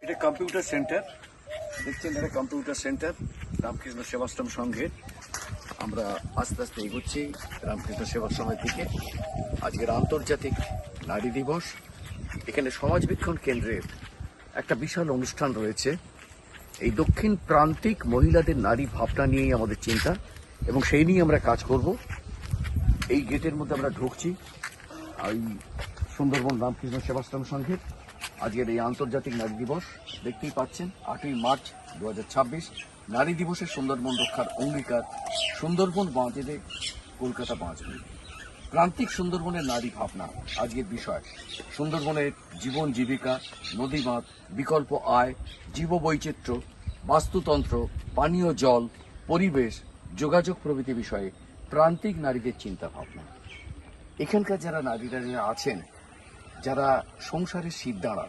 এটা computer centre দেখছেন, এটা কম্পিউটার সেন্টার রামকৃষ্ণ সেবাশ্রম সংঘের। আমরা আস্তে আস্তে এগোচ্ছি রামকৃষ্ণ সেবাশ্রমের দিকে। আজকের আন্তর্জাতিক নারী দিবস। এখানে সমাজবীক্ষণ কেন্দ্রের একটা বিশাল অনুষ্ঠান রয়েছে। এই দক্ষিণ প্রান্তিক মহিলাদের নারী ভাবনা নিয়েই আমাদের চিন্তা এবং সেই নিয়ে আমরা কাজ করব। এই গেটের মধ্যে আমরা ঢুকছি এই সুন্দরবন রামকৃষ্ণ সেবাশ্রম সংঘের আজকের এই আন্তর্জাতিক নারী দিবস। দেখতেই পাচ্ছেন 8ই মার্চ 2026 নারী দিবসের সুন্দরবন রক্ষার অঙ্গীকার। সুন্দরবন বাঁচবে, কলকাতা বাঁচবে। প্রান্তিক সুন্দরবনের নারী ভাবনা আজকের বিষয়। সুন্দরবনের জীবন জীবিকা, নদী বাঁধ, বিকল্প আয়, জীববৈচিত্র্য, বাস্তুতন্ত্র, পানীয় জল, পরিবেশ, যোগাযোগ প্রভৃতি বিষয়ে প্রান্তিক নারীদের চিন্তা ভাবনা। এখানকার যারা নারীরা আছেন, যারা সংসারের শিরদাঁড়া,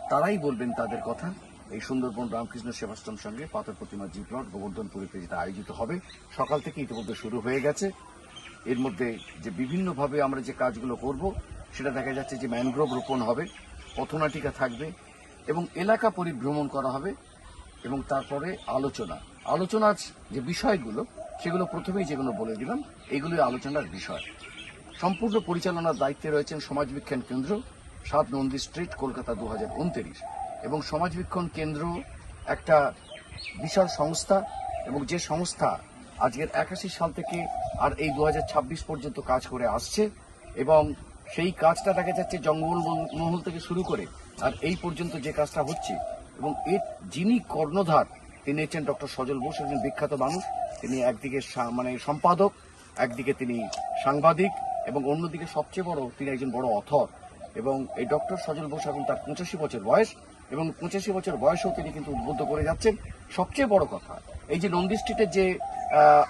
তারাই বলবেন তাদের কথা। এই সুন্দরবন রামকৃষ্ণ সেবাশ্রম সঙ্গে পাথর প্রতিমা জি প্লট গোবর্ধনপুরীতে যেটা আয়োজিত হবে, সকাল থেকে ইতিমধ্যে শুরু হয়ে গেছে। এর মধ্যে যে বিভিন্নভাবে আমরা যে কাজগুলো করব, সেটা দেখা যাচ্ছে যে ম্যানগ্রোভ রোপণ হবে, পথনাটিকা থাকবে এবং এলাকা পরিভ্রমণ করা হবে এবং তারপরে আলোচনার যে বিষয়গুলো, সেগুলো প্রথমেই যেগুলো বলে দিলাম, এগুলোই আলোচনার বিষয়। সম্পূর্ণ পরিচালনার দায়িত্বে রয়েছেন সমাজবীক্ষণ কেন্দ্র, 7 নন্দী স্ট্রিট, কলকাতা 2029। এবং সমাজবীক্ষণ কেন্দ্র একটা বিশাল সংস্থা এবং যে সংস্থা আজকের 81 সাল থেকে আর এই 2026 পর্যন্ত কাজ করে আসছে এবং সেই কাজটা দেখা যাচ্ছে জঙ্গলমহল থেকে শুরু করে আর এই পর্যন্ত যে কাজটা হচ্ছে। এবং এর যিনি কর্ণধার, তিনি হচ্ছেন ডক্টর সজল বোস, একজন বিখ্যাত মানুষ। তিনি একদিকে সম্পাদক, একদিকে তিনি সাংবাদিক এবং অন্যদিকে সবচেয়ে বড় তিনি একজন বড় অথর। এবং এই ডক্টর সজল বোস এখন তার 85 বছর বয়স এবং 85 বছর বয়সেও তিনি কিন্তু উদ্বুদ্ধ করে যাচ্ছেন। সবচেয়ে বড় কথা, এই যে নন্দী স্ট্রিটের যে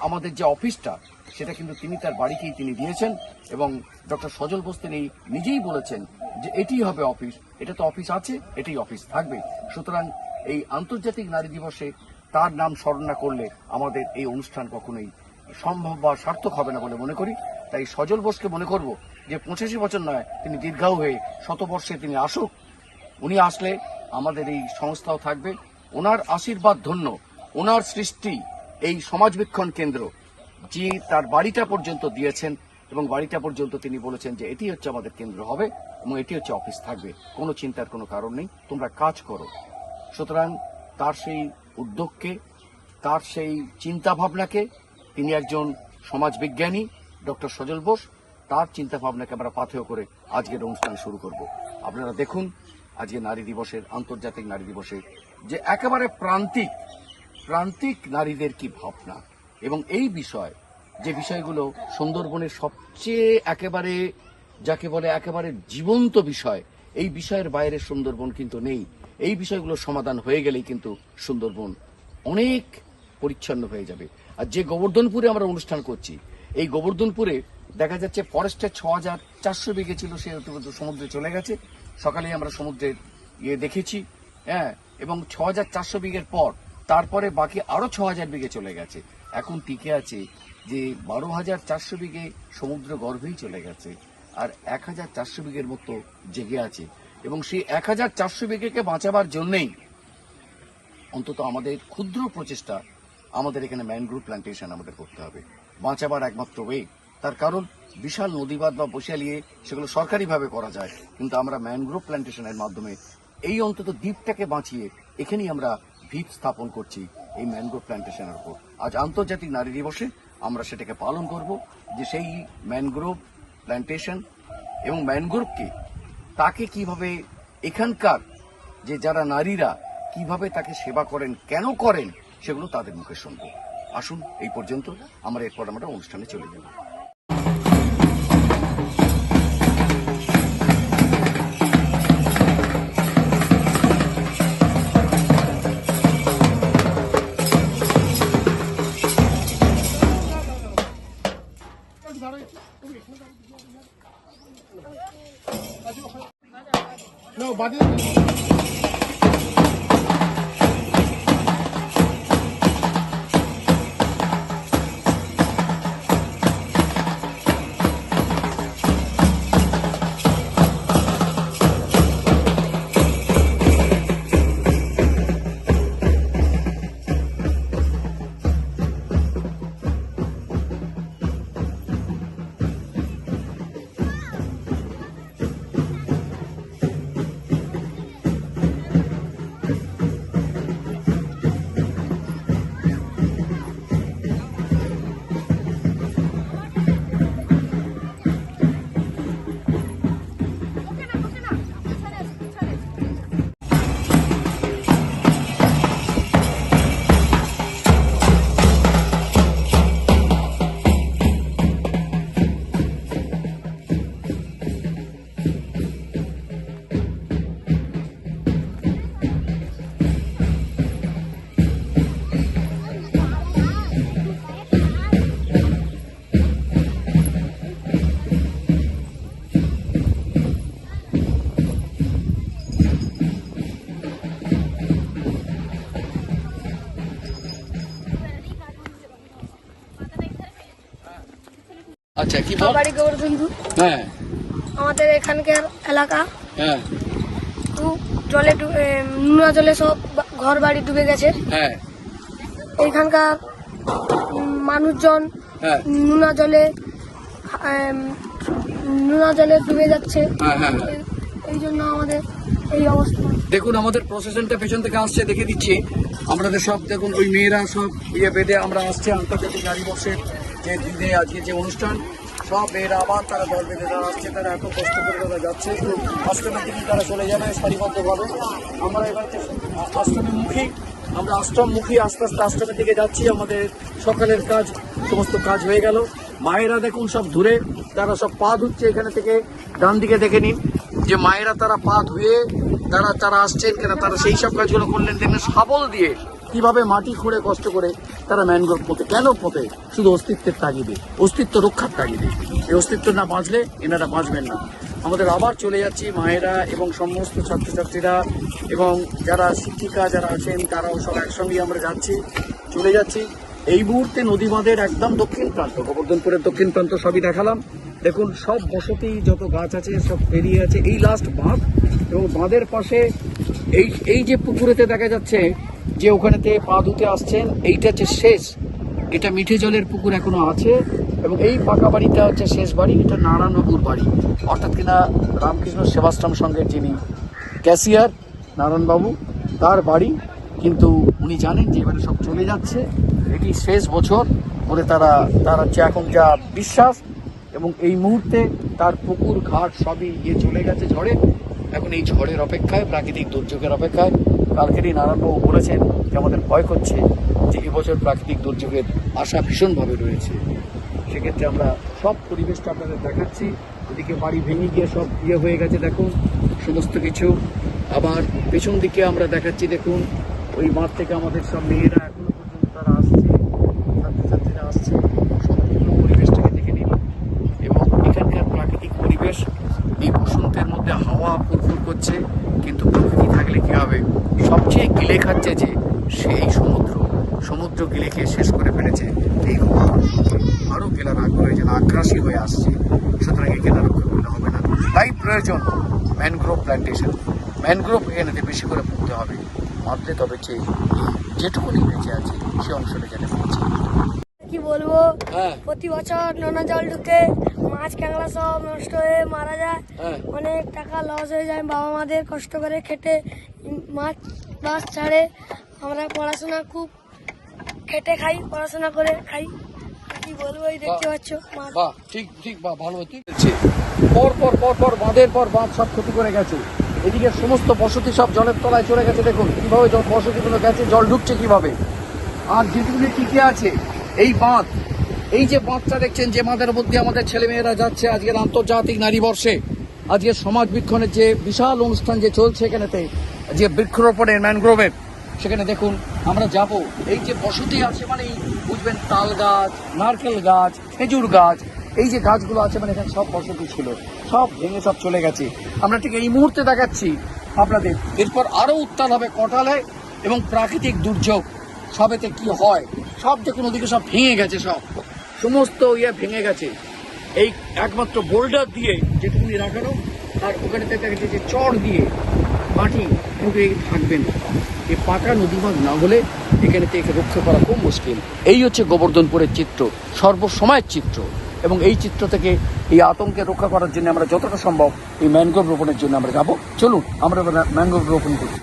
আমাদের যে অফিসটা, সেটা কিন্তু তিনি তার বাড়িকেই তিনি দিয়েছেন এবং ডক্টর সজল বোস তিনি নিজেই বলেছেন যে এটি হবে অফিস। এটা তো অফিস আছে, এটাই অফিস থাকবে। সুতরাং এই আন্তর্জাতিক নারী দিবসে তার নাম স্মরণ না করলে আমাদের এই অনুষ্ঠান কখনোই সম্ভব বা সার্থক হবে না বলে মনে করি। তাই সজল বোসকে মনে করব যে 85 বছর নয়, তিনি দীর্ঘায়ু হয়ে 100 বর্ষে তিনি আসুক। উনি আসলে আমাদের এই সংস্থাও থাকবে। ওনার আশীর্বাদ ধন্য, ওনার সৃষ্টি এই সমাজবীক্ষণ কেন্দ্র, যে তার বাড়িটা পর্যন্ত দিয়েছেন এবং বাড়িটা পর্যন্ত তিনি বলেছেন যে এটি হচ্ছে আমাদের কেন্দ্র হবে এবং এটি হচ্ছে অফিস থাকবে। কোনো চিন্তার কোনো কারণ নেই, তোমরা কাজ করো। সুতরাং তার সেই উদ্যোগকে, তার সেই চিন্তা ভাবনাকে, তিনি একজন সমাজবিজ্ঞানী ডক্টর সজল বোস, তার চিন্তা ভাবনাকে আমরা পাথেয় করে আজকের অনুষ্ঠান শুরু করব। আপনারা দেখুন আজকে নারী দিবসের, আন্তর্জাতিক নারী দিবসে যে একেবারে প্রান্তিক নারীদের কি ভাবনা এবং এই বিষয়, যে বিষয়গুলো সুন্দরবনের সবচেয়ে একেবারে যাকে বলে একেবারে জীবন্ত বিষয়, এই বিষয়ের বাইরে সুন্দরবন কিন্তু নেই। এই বিষয়গুলো সমাধান হয়ে গেলেই কিন্তু সুন্দরবন অনেক পরিচ্ছন্ন হয়ে যাবে। আর যে গোবর্ধনপুরে আমরা অনুষ্ঠান করছি, এই গোবর্ধনপুরে দেখা যাচ্ছে ফরেস্টের 6400 বিঘে ছিল, সে সমুদ্রে চলে গেছে। সকালে আমরা সমুদ্রের দেখেছি, হ্যাঁ, এবং 6400 বিঘের পর তারপরে বাকি আরো 6000 বিঘে চলে গেছে। এখন টিকে আছে যে 12400 বিঘে সমুদ্র গর্ভেই চলে গেছে আর 1400 বিঘের মতো জেগে আছে। এবং সেই 1400 বিঘেকে বাঁচাবার জন্যই অন্তত আমাদের ক্ষুদ্র প্রচেষ্টা, আমাদের এখানে ম্যানগ্রোভ প্ল্যান্টেশন আমাদের করতে হবে বাঁচাবার একমাত্র ওয়ে। তার কারণ বিশাল নদীবাঁধ বা বসিয়ালিয়ে সেগুলো সরকারিভাবে করা যায়, কিন্তু আমরা ম্যানগ্রোভ প্ল্যান্টেশনের মাধ্যমে এই অন্তত দ্বীপটাকে বাঁচিয়ে এখানেই আমরা ভিত স্থাপন করছি এই ম্যানগ্রোভ প্ল্যান্টেশনের উপর। আজ আন্তর্জাতিক নারী দিবসে আমরা সেটাকে পালন করব, যে সেই ম্যানগ্রোভ প্ল্যান্টেশন এবং ম্যানগ্রোভকে তাকে কিভাবে এখানকার যে যারা নারীরা কিভাবে তাকে সেবা করেন, কেন করেন, সেগুলো তাদের মুখে শুনবো। আসুন এই পর্যন্ত, এরপর আমরা অনুষ্ঠানে চলে যাব। No, but আচ্ছা, কি আমার বল? বাড়ি গোবর্ধনপুর। হ্যাঁ আমাদের এখানকার এলাকা হ্যাঁ খুব জলে নোনা জলে সব ঘর বাড়ি ডুবে গেছে। হ্যাঁ এইখানকার মানুষজন হ্যাঁ নোনা জলে ডুবে যাচ্ছে। হ্যাঁ হ্যাঁ এই জন্য আমাদের এই অবস্থা। দেখুন, আমাদের প্রশাসনটা পেছন থেকে আসছে, দেখে দিচ্ছি। আমাদের সব দেখুন, ওই মেয়েরা সব ইয়ে বেঁধে আমরা আসছে আন্তর্জাতিক নারী দিবসের যে দিনে আজকে যে অনুষ্ঠান, সব মেয়েরা আবার তারা দল বেঁধে তারা আসছে, তারা এত কষ্ট করে তারা যাচ্ছে। আশ্রমের দিকে তারা চলে যাবে সারিবদ্ধভাবে। আমরা এবার আশ্রমমুখী, আমরা আশ্রমমুখী আস্তে আস্তে আশ্রমের দিকে যাচ্ছি। আমাদের সকালের কাজ, সমস্ত কাজ হয়ে গেল। মায়েরা দেখুন সব ধুয়ে তারা সব পা ধুচ্ছে। এখানে থেকে ডান দিকে দেখে নিন যে মায়েরা তারা পা ধুয়ে তারা আসছেন কেন, তারা সেই সব কাজগুলো করলেন। দেখবেন শাবল দিয়ে কিভাবে মাটি খুঁড়ে কষ্ট করে তারা ম্যানগ্রোভ পোতে। কেন পোতে? শুধু অস্তিত্বের তাগিদে, অস্তিত্ব রক্ষার তাগিদে। এই অস্তিত্ব না বাঁচলে এনারা বাঁচবেন না। আমাদের আবার চলে যাচ্ছি, মায়েরা এবং সমস্ত ছাত্রছাত্রীরা এবং যারা শিক্ষিকা যারা আছেন তারাও সব একসঙ্গে আমরা যাচ্ছি, চলে যাচ্ছি। এই মুহূর্তে নদী বাঁধের একদম দক্ষিণ প্রান্ত, গোবর্ধনপুরের দক্ষিণ প্রান্ত সবই দেখালাম। দেখুন, সব বসতি যত গাছ আছে সব পেরিয়ে আছে। এই লাস্ট বাঁধ, এবং বাঁধের পাশে এই যে পুকুরেতে দেখা যাচ্ছে যে ওখানেতে পা ধুতে আসছেন, এইটা হচ্ছে শেষ। এটা মিঠে জলের পুকুর এখনো আছে, এবং এই পাকা বাড়িটা হচ্ছে শেষ বাড়ি। এটা নারায়ণবাবুর বাড়ি, অর্থাৎ কিনা রামকৃষ্ণ সেবাশ্রম সংঘের যিনি ক্যাশিয়ার নারায়ণবাবু, তার বাড়ি। কিন্তু উনি জানেন যে এবারে সব চলে যাচ্ছে, এটি শেষ বছর বলে তার হচ্ছে এখন যা বিশ্বাস। এবং এই মুহূর্তে তার পুকুর ঘাট সবই চলে গেছে ঝড়ে। এখন এই ঝড়ের অপেক্ষায়, প্রাকৃতিক দুর্যোগের অপেক্ষায়। কালকেরই নারায়ণবাবু বলেছেন যে আমাদের ভয় করছে যে এবছর প্রাকৃতিক দুর্যোগের আশা ভীষণভাবে রয়েছে। সেক্ষেত্রে আমরা সব পরিবেশটা আপনাদের দেখাচ্ছি। এদিকে বাড়ি ভেঙে গিয়ে সব হয়ে গেছে দেখুন সমস্ত কিছু। আবার পেছন দিকে আমরা দেখাচ্ছি, দেখুন ওই মাঠ থেকে আমাদের সব মেয়েরা এখনো পর্যন্ত তারা আসছে, ছাত্রছাত্রীরা আসছে। সম্পূর্ণ পরিবেশটাকে দেখে নিন। এবং এখানকার প্রাকৃতিক পরিবেশ, এই বসন্তের মধ্যে হাওয়া ফুরফুর করছে, কিন্তু প্রকৃতি থাকলে কী হবে? সবচেয়ে গিলে খাচ্ছে যে সেই সমুদ্র গিলে খেয়ে শেষ করে ফেলেছে। এই আরও গেলার আগ্রহ যেন আগ্রাসী হয়ে আসছে। সুতরাং এই গেলা রক্ষা করলে হবে না, তাই প্রয়োজন ম্যানগ্রোভ প্ল্যান্টেশন। ম্যানগ্রোভ এখানে বেশি করে পুঁততে হবে, মারলে তবে যেটুকুনি বেঁচে আছে সে অংশটা যেন বেঁচে। কি বলবো, হ্যাঁ প্রতি বছর নোনা জল ঢুকে মাছ ক্যাংড়া সব নষ্ট হয়ে মারা যায়। হ্যাঁ অনেক টাকা লস হয়ে যায়। বাবা মাদের কষ্ট করে খেটে মাছ ছাড়ে। আমরা পড়াশোনা খুব খেটে খাই, পড়াশোনা করে খাই। কি বলবো, এই দেখতে পাচ্ছ মাছ। বাহ, ঠিক বাহ, ভালো হচ্ছে। পর বাঁধের পর বাঁধ সব ক্ষতি করে গেছে। এদিকে সমস্ত বসতি সব জলের তলায় চলে গেছে। দেখুন কিভাবে বসতিগুলো গেছে, জল ঢুকছে কিভাবে। আর যেগুলি টিকে আছে এই বাঁধ, এই যে বাঁধটা দেখছেন, যে বাঁধের মধ্যে আমাদের ছেলেমেয়েরা যাচ্ছে আজকের আন্তর্জাতিক নারী বর্ষে, আজকের সমাজ বৃক্ষণের যে বিশাল অনুষ্ঠান যে চলছে এখানেতে, যে বৃক্ষরোপণের ম্যানগ্রোভের, সেখানে দেখুন আমরা যাব। এই যে বসতি আছে মানে বুঝবেন তাল গাছ, নারকেল গাছ, খেজুর গাছ, এই যে গাছগুলো আছে মানে এখানে সব বসতি ছিল, সব ভেঙে সব চলে গেছে। আমরা ঠিক এই মুহূর্তে দেখাচ্ছি আপনাদের। এরপর আরও উত্তাল হবে কটালে এবং প্রাকৃতিক দুর্যোগ সবেতে কি হয়। সব দেখুন ওদিকে সব ভেঙে গেছে, সমস্ত ভেঙে গেছে। এই একমাত্র বোল্ডার দিয়ে যেটুকুনি রাখানো, আর ওখানে দেখা গেছে যে চড় দিয়ে মাটি, কিন্তু থাকবে না। এই পাকা নদীবাঁধ না হলে এখানে থেকে রক্ষা করা খুব মুশকিল। এই হচ্ছে গোবর্ধনপুরের চিত্র, সর্বসময়ের চিত্র। এবং এই চিত্র থেকে এই আতঙ্কে রক্ষা করার জন্য আমরা যতটা সম্ভব এই ম্যানগ্রোভ রোপণের জন্য আমরা যাব। চলুন আমরা ম্যানগ্রোভ রোপণ করি।